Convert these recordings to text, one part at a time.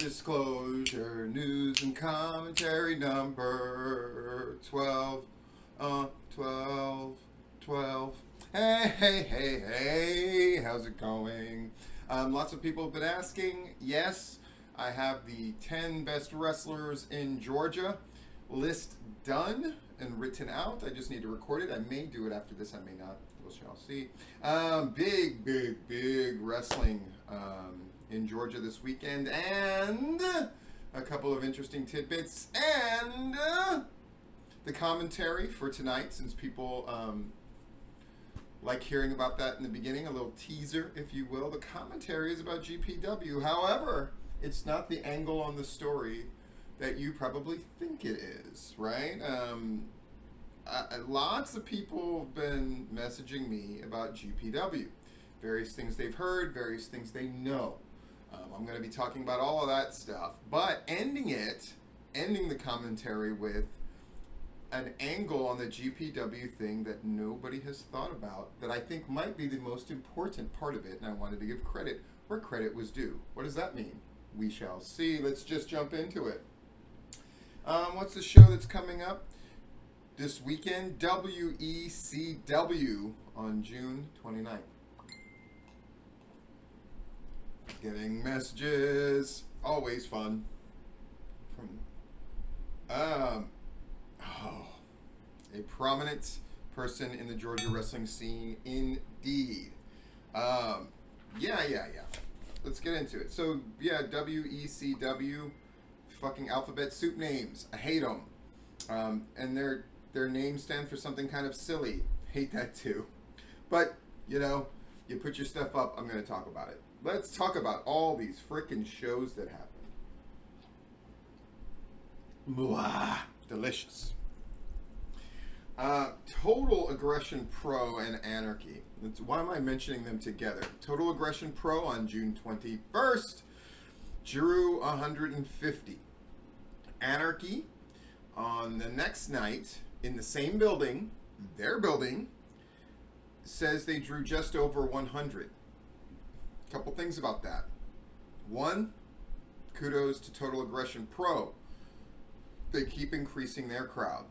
Disclosure, news and commentary number 12, 12, 12. Hey, hey, hey, hey, how's it going? Lots of people have been asking. Yes, I have the 10 best wrestlers in Georgia list done and written out. I just need to record it. I may do it after this, I may not. We shall see. Big wrestling in Georgia this weekend, and a couple of interesting tidbits, and the commentary for tonight, since people like hearing about that in the beginning, a little teaser, if you will. The commentary is about GPW. However, it's not the angle on the story that you probably think it is, right? Lots of people have been messaging me about GPW. Various things they've heard, various things they know. I'm going to be talking about all of that stuff, but ending the commentary with an angle on the GPW thing that nobody has thought about, that I think might be the most important part of it, and I wanted to give credit where credit was due. What does that mean? We shall see. Let's just jump into it. What's the show that's coming up this weekend? WECW on June 29th. Getting messages, always fun. From a prominent person in the Georgia wrestling scene, indeed. Yeah. Let's get into it. So yeah, WECW, fucking alphabet soup names. I hate them. And their names stand for something kind of silly. Hate that too. But you know, you put your stuff up. I'm going to talk about it. Let's talk about all these frickin' shows that happen. Mwah, delicious. Total Aggression Pro and Anarchy. Why am I mentioning them together? Total Aggression Pro on June 21st drew 150. Anarchy on the next night in the same building, their building, says they drew just over 100. Couple things about that. One, kudos to Total Aggression Pro. They keep increasing their crowd.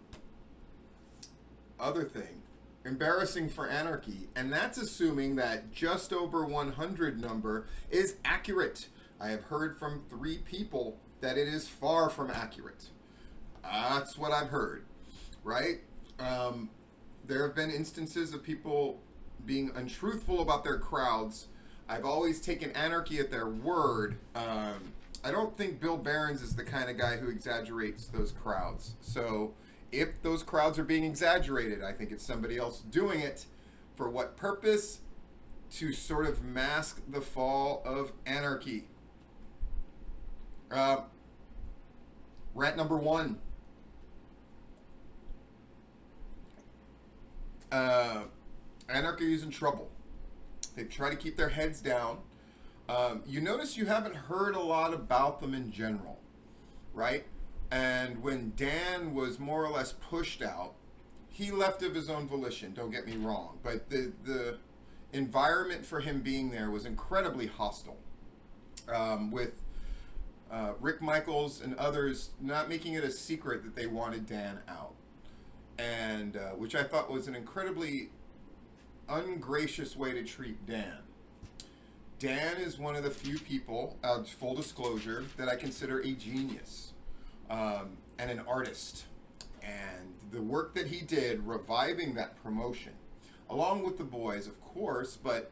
Other thing, embarrassing for Anarchy, and that's assuming that just over 100 number is accurate. I have heard from 3 people that it is far from accurate. That's what I've heard, right? There have been instances of people being untruthful about their crowds. I've always taken Anarchy at their word. I don't think Bill Behrens is the kind of guy who exaggerates those crowds. So if those crowds are being exaggerated, I think it's somebody else doing it. For what purpose? To sort of mask the fall of Anarchy. Rant number 1. Anarchy is in trouble. They try to keep their heads down. You notice you haven't heard a lot about them in general, right? And when Dan was more or less pushed out, he left of his own volition, don't get me wrong. But the environment for him being there was incredibly hostile, with Rick Michaels and others not making it a secret that they wanted Dan out. And which I thought was an incredibly ungracious way to treat Dan. Dan is one of the few people, full disclosure, that I consider a genius and an artist. And the work that he did reviving that promotion, along with the boys, of course, but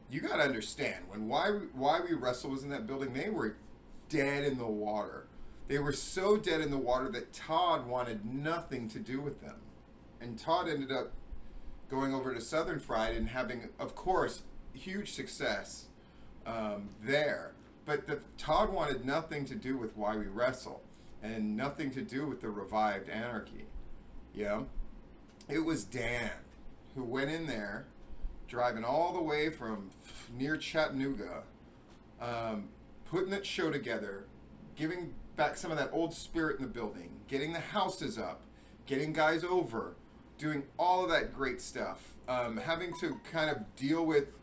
you got to understand, when Why We Wrestle was in that building, they were dead in the water. They were so dead in the water that Todd wanted nothing to do with them. And Todd ended up going over to Southern Fried and having, of course, huge success there. But Todd wanted nothing to do with Why We Wrestle and nothing to do with the revived Anarchy. Yeah? It was Dan who went in there, driving all the way from near Chattanooga, putting that show together, giving back some of that old spirit in the building, getting the houses up, getting guys over, doing all of that great stuff, having to kind of deal with,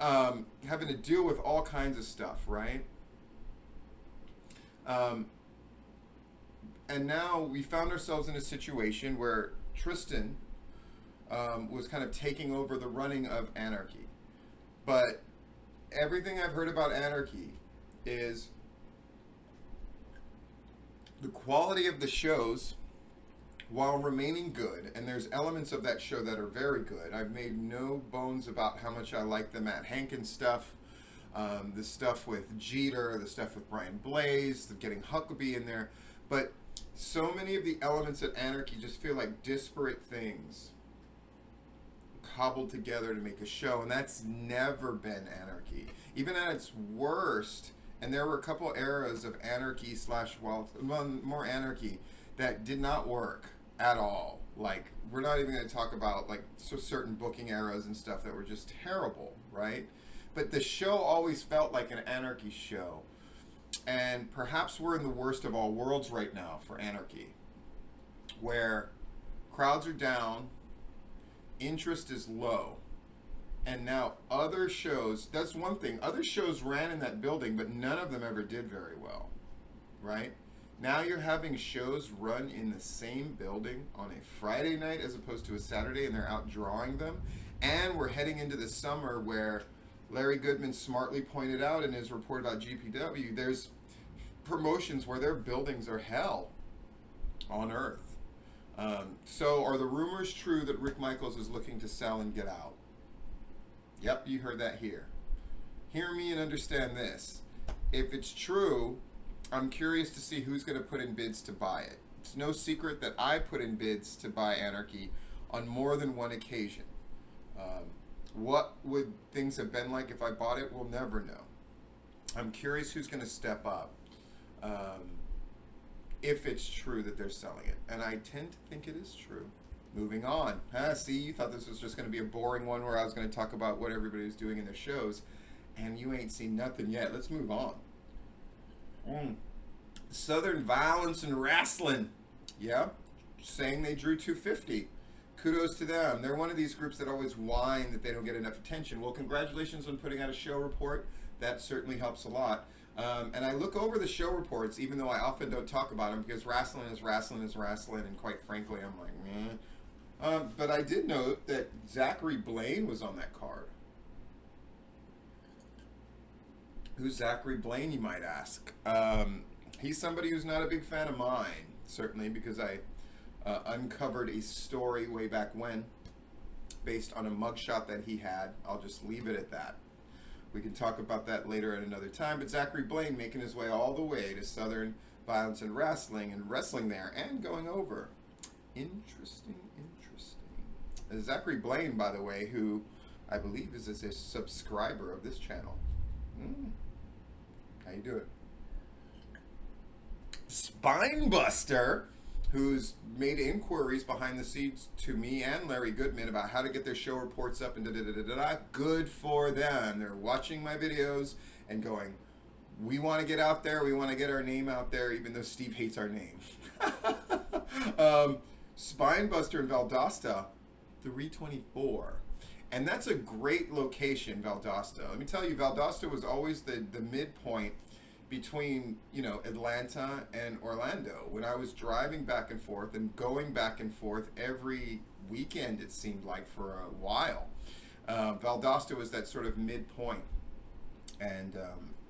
having to deal with all kinds of stuff, right? Um, and now we found ourselves in a situation where Tristan was kind of taking over the running of Anarchy. But everything I've heard about Anarchy is the quality of the shows, while remaining good, and there's elements of that show that are very good. I've made no bones about how much I like the Matt Hankins stuff, the stuff with Jeter, the stuff with Brian Blaze, the getting Huckabee in there. But so many of the elements of Anarchy just feel like disparate things cobbled together to make a show, and that's never been Anarchy. Even at its worst, and there were a couple eras of Anarchy / more Anarchy that did not work at all. Like, we're not even going to talk about like certain booking eras and stuff that were just terrible, right? But the show always felt like an Anarchy show. And perhaps we're in the worst of all worlds right now for Anarchy, where crowds are down, interest is low, and now other shows, that's one thing, other shows ran in that building, but none of them ever did very well, right? Now you're having shows run in the same building on a Friday night as opposed to a Saturday, and they're out drawing them. And we're heading into the summer where Larry Goodman smartly pointed out in his report about GPW, there's promotions where their buildings are hell on earth. So are the rumors true that Rick Michaels is looking to sell and get out? Yep, you heard that here. Hear me and understand this. If it's true, I'm curious to see who's going to put in bids to buy it. It's no secret that I put in bids to buy Anarchy on more than one occasion. What would things have been like if I bought it? We'll never know. I'm curious who's going to step up if it's true that they're selling it. And I tend to think it is true. Moving on. See, you thought this was just going to be a boring one where I was going to talk about what everybody was doing in their shows, and you ain't seen nothing yet. Let's move on. Southern Violence and Wrestling. Yeah, saying they drew 250. Kudos to them. They're one of these groups that always whine that they don't get enough attention. Well, congratulations on putting out a show report. That certainly helps a lot. And I look over the show reports, even though I often don't talk about them, because wrestling is wrestling is wrestling, and quite frankly, I'm like, meh. But I did note that Zachary Blaine was on that card. Who's Zachary Blaine, you might ask? He's somebody who's not a big fan of mine, certainly, because I uncovered a story way back when based on a mugshot that he had. I'll just leave it at that. We can talk about that later at another time, but Zachary Blaine making his way all the way to Southern Violence and wrestling there and going over. Interesting. Zachary Blaine, by the way, who I believe is a subscriber of this channel. How you doing? Spinebuster, who's made inquiries behind the scenes to me and Larry Goodman about how to get their show reports up and da-da-da-da-da. Good for them. They're watching my videos and going, we want to get out there, we want to get our name out there, even though Steve hates our name. Spinebuster in Valdosta, 324. And that's a great location, Valdosta. Let me tell you, Valdosta was always the midpoint between, Atlanta and Orlando. When I was driving back and forth and going back and forth every weekend, it seemed like, for a while, Valdosta was that sort of midpoint. And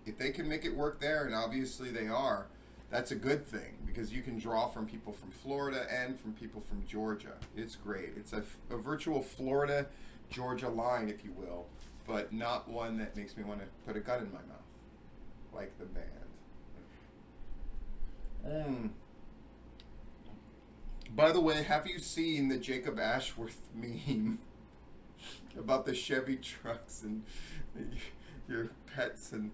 if they can make it work there, and obviously they are, that's a good thing, because you can draw from people from Florida and from people from Georgia. It's great. It's a virtual Florida-Georgia line, if you will, but not one that makes me want to put a gun in my mouth. Like the band. By the way, have you seen the Jacob Ashworth meme about the Chevy trucks and your pets and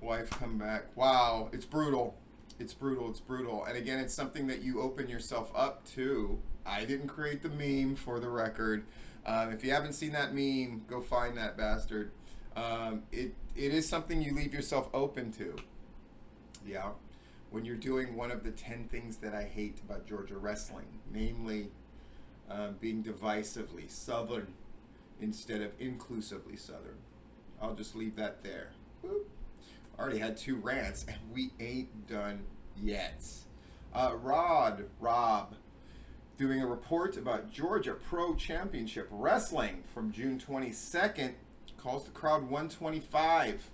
wife come back? Wow, it's brutal. It's brutal. And again, it's something that you open yourself up to. I didn't create the meme, for the record. If you haven't seen that meme, go find that bastard. It is something you leave yourself open to. Yeah. When you're doing one of the 10 things that I hate about Georgia wrestling, namely being divisively Southern instead of inclusively Southern. I'll just leave that there. Whoop. Already had 2 rants, and we ain't done yet. Rob, doing a report about Georgia Pro Championship Wrestling from June 22nd, calls the crowd 125.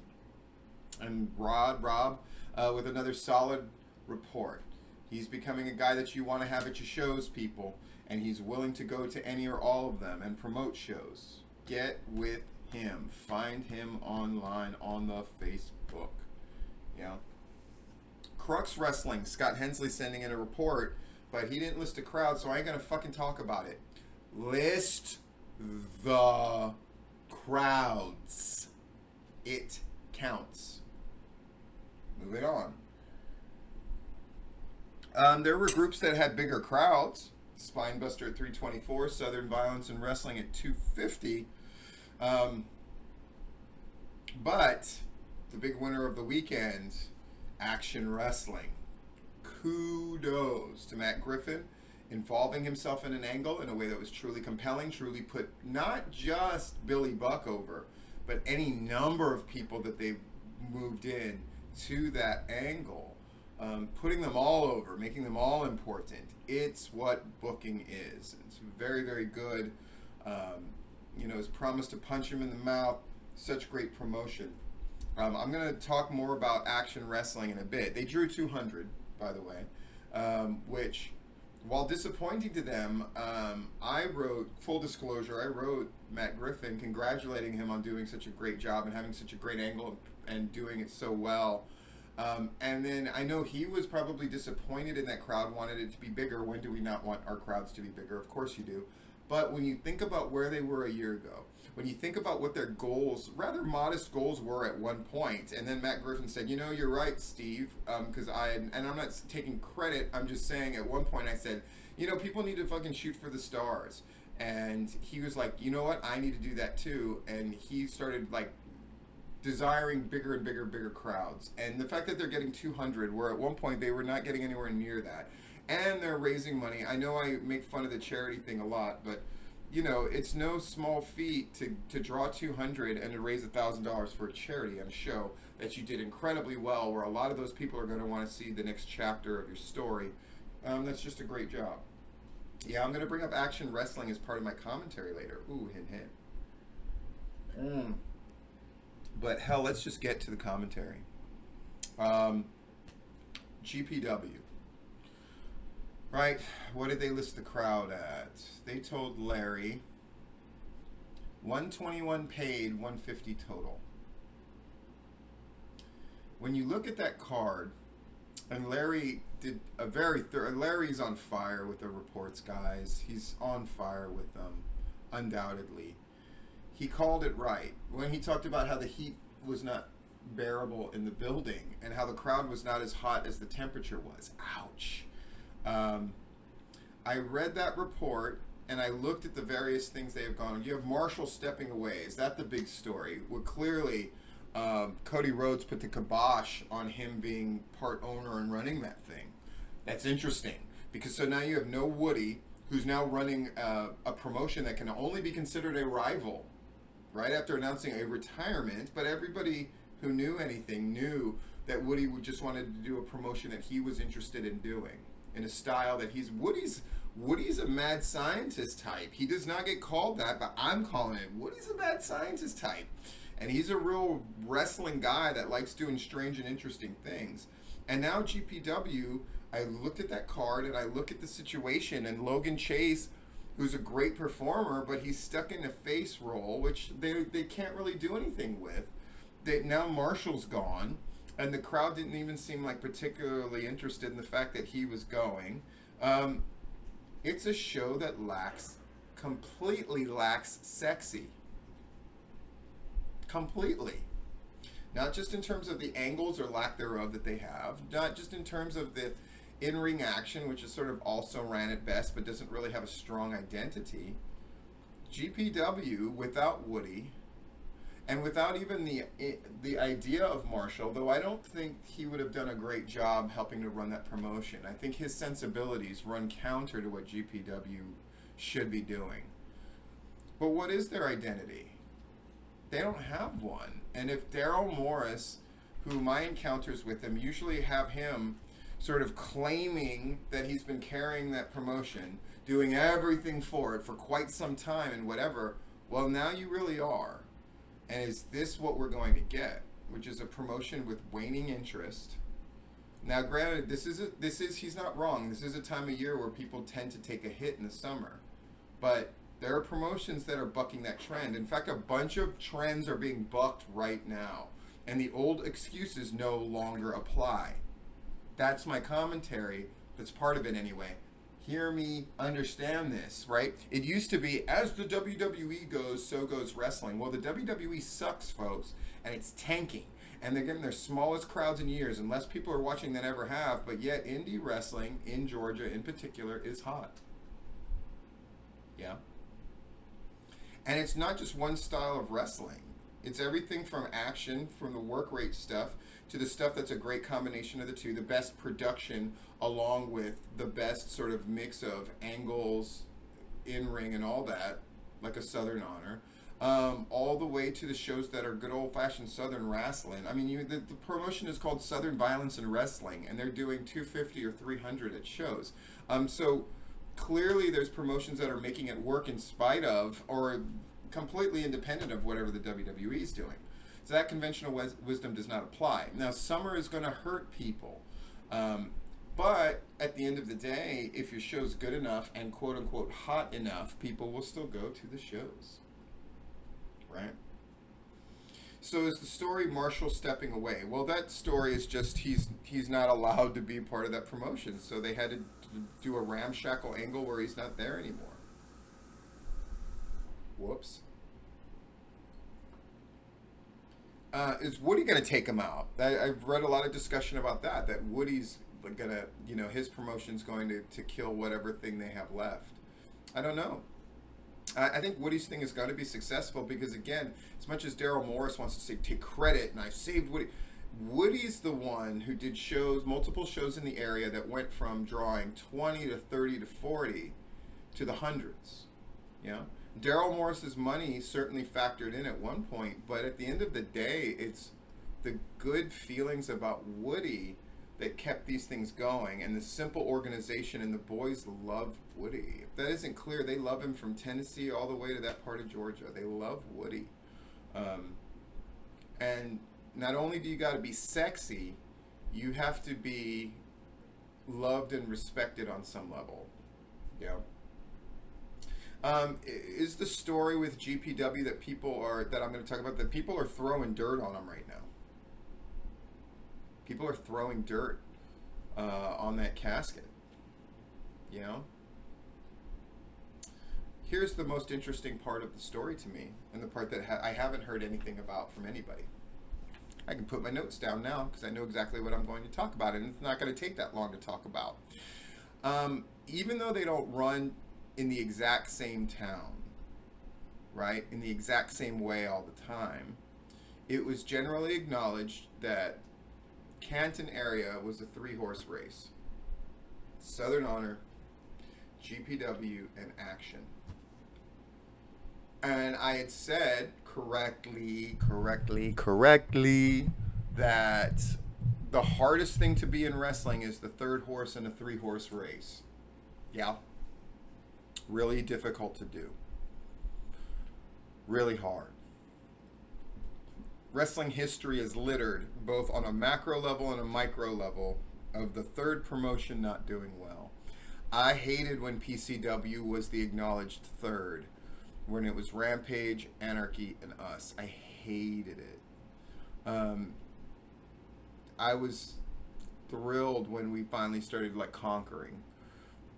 And Rob, with another solid report. He's becoming a guy that you want to have at your shows, people, and he's willing to go to any or all of them and promote shows. Get with him. Find him online on the Facebook. Yeah. Crux Wrestling, Scott Hensley sending in a report, but he didn't list a crowd, so I ain't gonna fucking talk about it. List the crowds. It counts. Moving on. There were groups that had bigger crowds. Spinebuster at 324, Southern Violence and Wrestling at 250. But the big winner of the weekend, Action Wrestling. Kudos to Matt Griffin, involving himself in an angle in a way that was truly compelling, truly put not just Billy Buck over, but any number of people that they've moved in to that angle, putting them all over, making them all important. It's what booking is. It's very, very good. His promise to punch him in the mouth, such great promotion. I'm going to talk more about Action Wrestling in a bit. They drew 200, by the way, which, while disappointing to them, I wrote, full disclosure, I wrote Matt Griffin congratulating him on doing such a great job and having such a great angle and doing it so well. And then I know he was probably disappointed in that crowd, wanted it to be bigger. When do we not want our crowds to be bigger? Of course you do. But when you think about where they were a year ago, when you think about what their goals, rather modest goals, were at one point, and then Matt Griffin said, you're right, Steve, because and I'm not taking credit, I'm just saying at one point I said, people need to fucking shoot for the stars. And he was like, you know what, I need to do that too. And he started desiring bigger and bigger crowds. And the fact that they're getting 200, where at one point they were not getting anywhere near that. And they're raising money. I know I make fun of the charity thing a lot, but it's no small feat to draw 200 and to raise $1,000 for a charity on a show that you did incredibly well, where a lot of those people are going to want to see the next chapter of your story. That's just a great job. Yeah, I'm going to bring up Action Wrestling as part of my commentary later. Ooh, hint, hint. But hell, let's just get to the commentary. GPW. Right, what did they list the crowd at? They told Larry 121 paid, 150 total. When you look at that card, and Larry did a very Larry's on fire with the reports, guys. He's on fire with them, undoubtedly. He called it right when he talked about how the heat was not bearable in the building and how the crowd was not as hot as the temperature was. Ouch. I read that report and I looked at the various things they have gone. You have Marshall stepping away. Is that the big story? Well, clearly, Cody Rhodes put the kibosh on him being part owner and running that thing. That's interesting because so now you have no Woody, who's now running a promotion that can only be considered a rival, right after announcing a retirement. But everybody who knew anything knew that Woody just wanted to do a promotion that he was interested in doing, in a style that Woody's a mad scientist type. He does not get called that, but I'm calling it Woody's a mad scientist type. And he's a real wrestling guy that likes doing strange and interesting things. And now GPW, I looked at that card and I look at the situation, and Logan Chase, who's a great performer, but he's stuck in a face role, which they can't really do anything with. Now Marshall's gone. And the crowd didn't even seem like particularly interested in the fact that he was going. It's a show that completely lacks sexy. Completely. Not just in terms of the angles or lack thereof that they have. Not just in terms of the in-ring action, which is sort of also ran at best, but doesn't really have a strong identity. GPW, without Woody, and without even the idea of Marshall, though I don't think he would have done a great job helping to run that promotion. I think his sensibilities run counter to what GPW should be doing. But what is their identity? they don't have one. And if Daryl Morris, who my encounters with him usually have him sort of claiming that he's been carrying that promotion, doing everything for it for quite some time and whatever, well, now you really are. And is this what we're going to get? Which is a promotion with waning interest. Now, granted, this is he's not wrong. This is a time of year where people tend to take a hit in the summer. But there are promotions that are bucking that trend. In fact, a bunch of trends are being bucked right now. And the old excuses no longer apply. That's my commentary. That's part of it anyway. Hear me understand this, right? It used to be, as the WWE goes, so goes wrestling. Well, the WWE sucks, folks, and it's tanking. And they're getting their smallest crowds in years, and less people are watching than ever have, but yet indie wrestling, in Georgia in particular, is hot. Yeah. And it's not just one style of wrestling. It's everything from action, from the work rate stuff, to the stuff that's a great combination of the two, the best production along with the best sort of mix of angles, in-ring and all that, like a Southern Honor, all the way to the shows that are good old-fashioned Southern wrestling. I mean, the promotion is called Southern Violence and Wrestling, and they're doing 250 or 300 at shows. So clearly there's promotions that are making it work in spite of or completely independent of whatever the WWE is doing. So that conventional wisdom does not apply. Now, summer is going to hurt people. But at the end of the day, if your show's good enough and quote-unquote hot enough, people will still go to the shows. Right? So is the story Marshall stepping away? Well, that story is just he's not allowed to be part of that promotion. So they had to do a ramshackle angle where he's not there anymore. Whoops. Is Woody going to take him out? I've read a lot of discussion about that Woody's going to, his promotion's going to kill whatever thing they have left. I don't know. I think Woody's thing has got to be successful because, again, as much as Daryl Morris wants to say, take credit, and I saved Woody, Woody's the one who did multiple shows in the area that went from drawing 20 to 30 to 40 to the hundreds. Daryl Morris's money certainly factored in at one point, but at the end of the day, it's the good feelings about Woody that kept these things going, and the simple organization, and the boys love Woody. If that isn't clear, they love him from Tennessee all the way to that part of Georgia. They love Woody. And not only do you got to be sexy, you have to be loved and respected on some level. Yeah. Is the story with GPW that I'm going to talk about, that people are throwing dirt on them right now? People are throwing dirt on that casket. Here's the most interesting part of the story to me, and the part that I haven't heard anything about from anybody. I can put my notes down now because I know exactly what I'm going to talk about, and it's not going to take that long to talk about. Even though they don't run in the exact same town, right, in the exact same way all the time, it was generally acknowledged that Canton area was a 3-horse race: Southern Honor, GPW, and Action. And I had said correctly that the hardest thing to be in wrestling is the 3rd horse in a 3-horse race. Yeah. Really difficult to do. Really hard. Wrestling history is littered, both on a macro level and a micro level, of the 3rd promotion not doing well. I hated when PCW was the acknowledged 3rd, when it was Rampage, Anarchy, and us. I hated it. I was thrilled when we finally started conquering,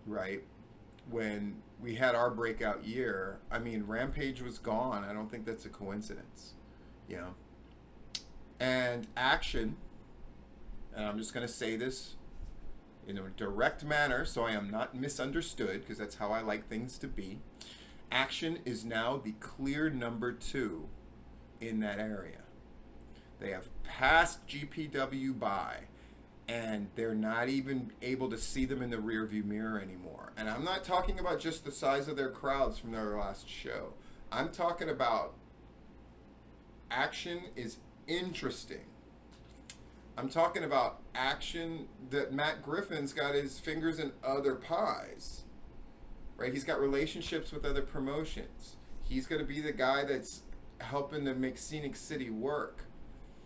right? When we had our breakout year, I mean, Rampage was gone. I don't think that's a coincidence, And Action, and I'm just going to say this in a direct manner so I am not misunderstood, because that's how I like things to be. Action is now the clear number 2 in that area. They have passed GPW by, and they're not even able to see them in the rearview mirror anymore. And I'm not talking about just the size of their crowds from their last show. I'm talking about Action is interesting. I'm talking about action that Matt Griffin's got his fingers in other pies, right? He's got relationships with other promotions. He's going to be the guy that's helping to make Scenic City work.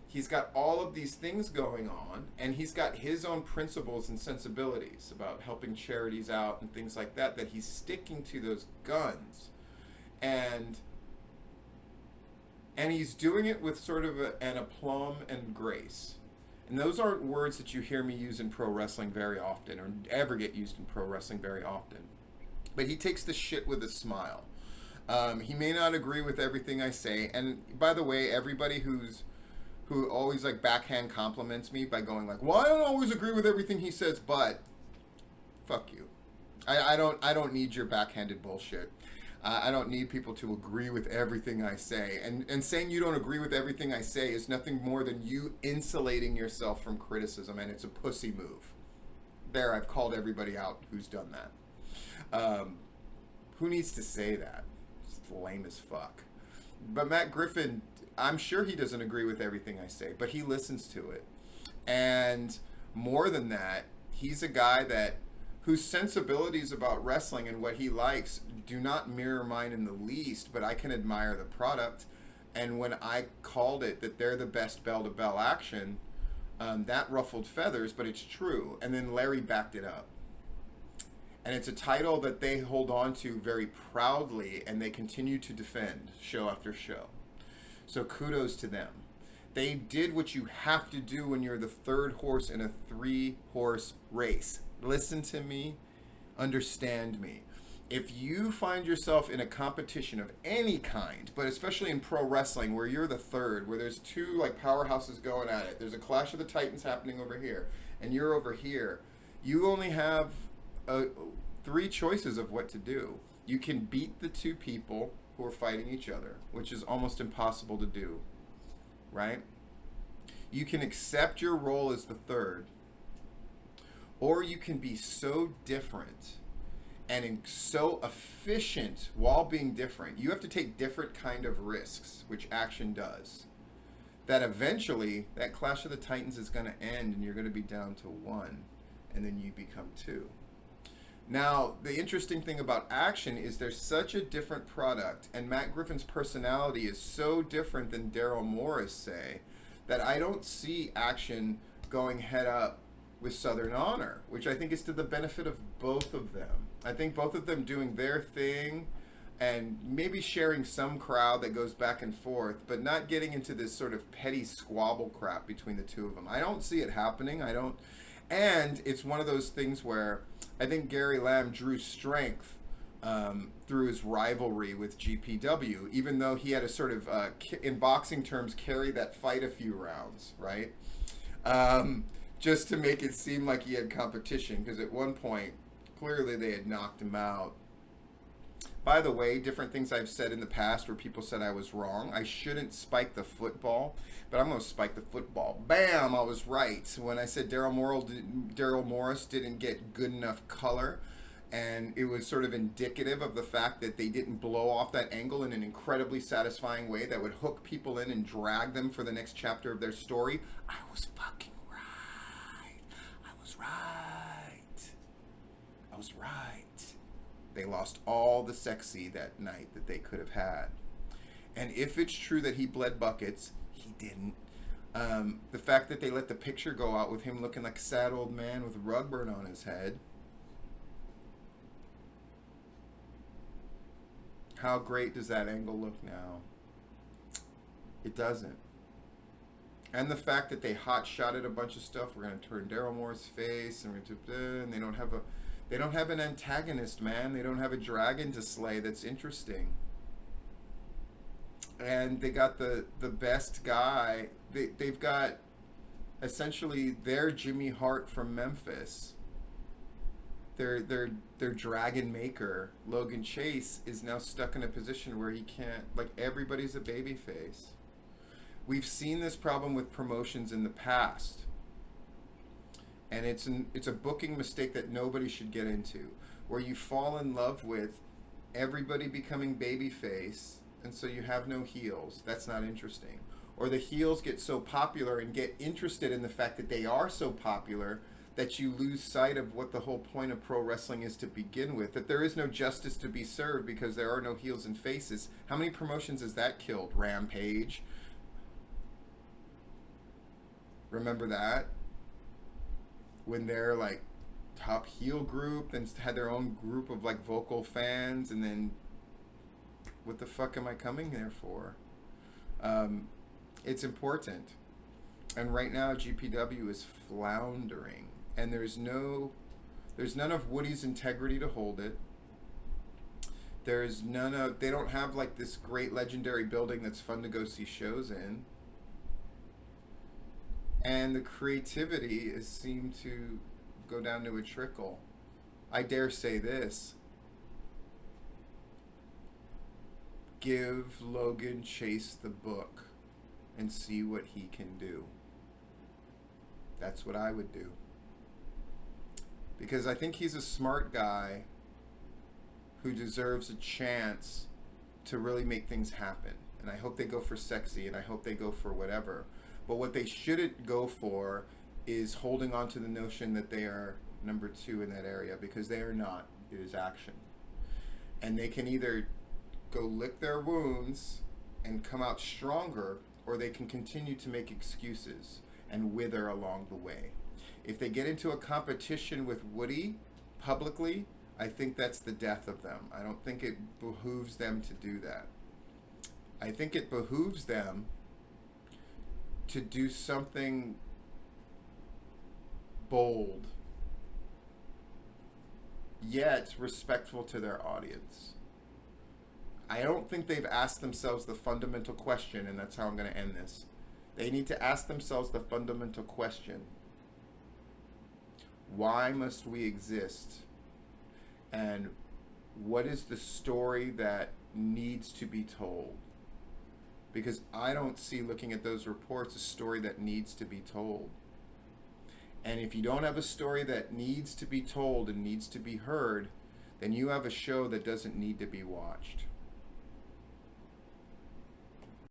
He's got all of these things going on, and he's got his own principles and sensibilities about helping charities out and things like that, that he's sticking to those guns. And he's doing it with sort of an aplomb and grace. And those aren't words that you hear me use in pro wrestling very often, or ever get used in pro wrestling very often. But he takes the shit with a smile. He may not agree with everything I say. And by the way, everybody who always like backhand compliments me by going like, well, I don't always agree with everything he says, but fuck you. I don't need your backhanded bullshit. I don't need people to agree with everything I say. And saying you don't agree with everything I say is nothing more than you insulating yourself from criticism, and it's a pussy move. There, I've called everybody out who's done that. Who needs to say that? It's lame as fuck. But Matt Griffin, I'm sure he doesn't agree with everything I say, but he listens to it. And more than that, he's a guy whose sensibilities about wrestling and what he likes do not mirror mine in the least, but I can admire the product. And when I called it that they're the best bell-to-bell action, that ruffled feathers, but it's true. And then Larry backed it up. And it's a title that they hold on to very proudly, and they continue to defend show after show. So kudos to them. They did what you have to do when you're the third horse in a 3-horse race. Listen to me, understand me. If you find yourself in a competition of any kind, but especially in pro wrestling where you're the third, where there's two like powerhouses going at it, there's a Clash of the Titans happening over here, and you're over here, you only have 3 choices of what to do. You can beat the 2 people who are fighting each other, which is almost impossible to do, right? You can accept your role as the third, or you can be so different and so efficient while being different. You have to take different kind of risks, which action does, that eventually that Clash of the Titans is going to end and you're going to be down to 1, and then you become 2. Now, the interesting thing about action is there's such a different product, and Matt Griffin's personality is so different than Daryl Morris, say, that I don't see action going head up with Southern Honor, which I think is to the benefit of both of them. I think both of them doing their thing and maybe sharing some crowd that goes back and forth, but not getting into this sort of petty squabble crap between the two of them. I don't see it happening. And it's one of those things where I think Gary Lamb drew strength through his rivalry with GPW, even though he had to sort of, in boxing terms, carry that fight a few rounds, right? Just to make it seem like he had competition, because at one point, clearly they had knocked him out. By the way, different things I've said in the past where people said I was wrong. I shouldn't spike the football, but I'm going to spike the football. Bam! I was right. When I said Daryl Morris didn't get good enough color, and it was sort of indicative of the fact that they didn't blow off that angle in an incredibly satisfying way that would hook people in and drag them for the next chapter of their story, I was fucking right. I was right. They lost all the sexy that night that they could have had. And if it's true that he bled buckets, he didn't. The fact that they let the picture go out with him looking like a sad old man with a rug burn on his head. How great does that angle look now? It doesn't. And the fact that they hot-shotted a bunch of stuff. We're going to turn Daryl Moore's face, and they don't have an antagonist, man. They don't have a dragon to slay that's interesting. And they got the best guy. They've got essentially their Jimmy Hart from Memphis. Their dragon maker, Logan Chase, is now stuck in a position where he can't, like, everybody's a babyface. We've seen this problem with promotions in the past. And it's a booking mistake that nobody should get into, where you fall in love with everybody becoming babyface and so you have no heels. That's not interesting. Or the heels get so popular and get interested in the fact that they are so popular that you lose sight of what the whole point of pro wrestling is to begin with. That there is no justice to be served because there are no heels and faces. How many promotions has that killed? Rampage. Remember that? When they're like top heel group, then had their own group of like vocal fans, and then what the fuck am I coming there for? It's important. And right now GPW is floundering. And there's none of Woody's integrity to hold it. There's none of, they don't have like this great legendary building that's fun to go see shows in. And the creativity is seemed to go down to a trickle. I dare say this. Give Logan Chase the book and see what he can do. That's what I would do. Because I think he's a smart guy who deserves a chance to really make things happen. And I hope they go for sexy, and I hope they go for whatever. But what they shouldn't go for is holding on to the notion that they are number 2 in that area, because they are not. It is action. And they can either go lick their wounds and come out stronger, or they can continue to make excuses and wither along the way. If they get into a competition with Woody publicly, I think that's the death of them. I don't think it behooves them to do that. I think it behooves them to do something bold, yet respectful to their audience. I don't think they've asked themselves the fundamental question, and that's how I'm going to end this. They need to ask themselves the fundamental question. Why must we exist? And what is the story that needs to be told? Because I don't see, looking at those reports, a story that needs to be told. And if you don't have a story that needs to be told and needs to be heard, then you have a show that doesn't need to be watched.